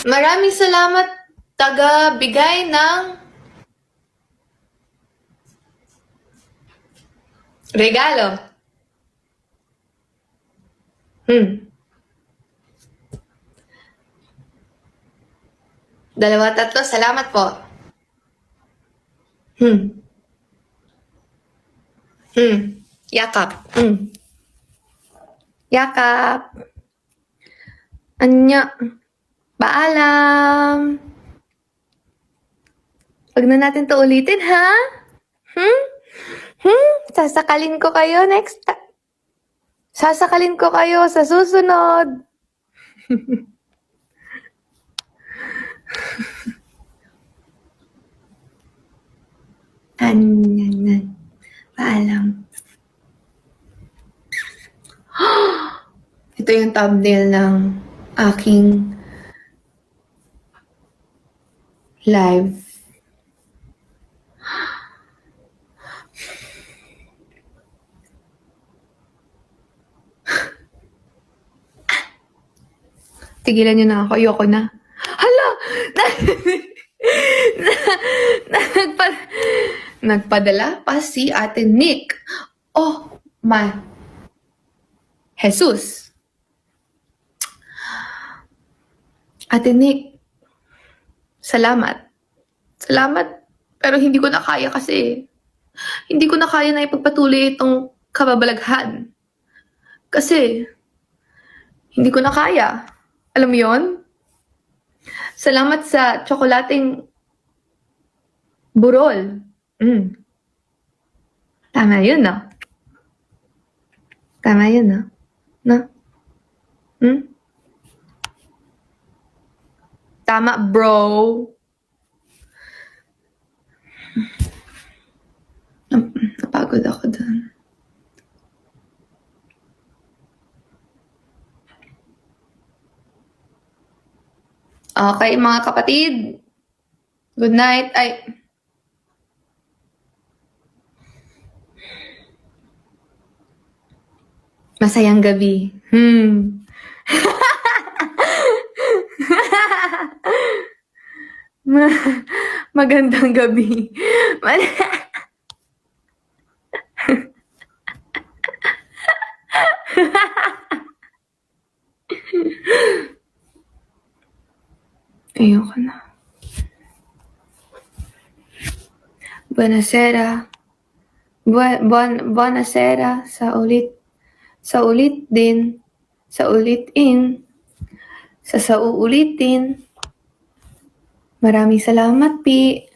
Maraming salamat taga-bigay ng regalo. Dalawa, tatlo, salamat po. Yakap. Yakap. Anya. Paalam. Huwag na natin to ulitin, ha? Sasakalin ko kayo next time. Sasakalin ko kayo sa susunod. Paalam. Ito yung thumbnail ng aking live. Tigilan niyo na ako. Ayoko na. Hala! Nagpadala pa si Ate Nick. Oh my Jesus. Ate Nick, salamat. Salamat. Pero hindi ko na kaya kasi. Hindi ko na kaya na ipagpatuloy itong kababalaghan. Kasi, hindi ko na kaya. Alam mo yon? Salamat sa tsokolating burol. Tama yun, no? Tama yun, no? No? Tama, bro. Napagod ako dun. Okay, mga kapatid. Good night. Ay. Masayang gabi. Magandang gabi. Ayoko na. Buonasera. Buonasera. Sa ulit din. Sa ulitin. Sa uulitin. Maraming salamat, Pi.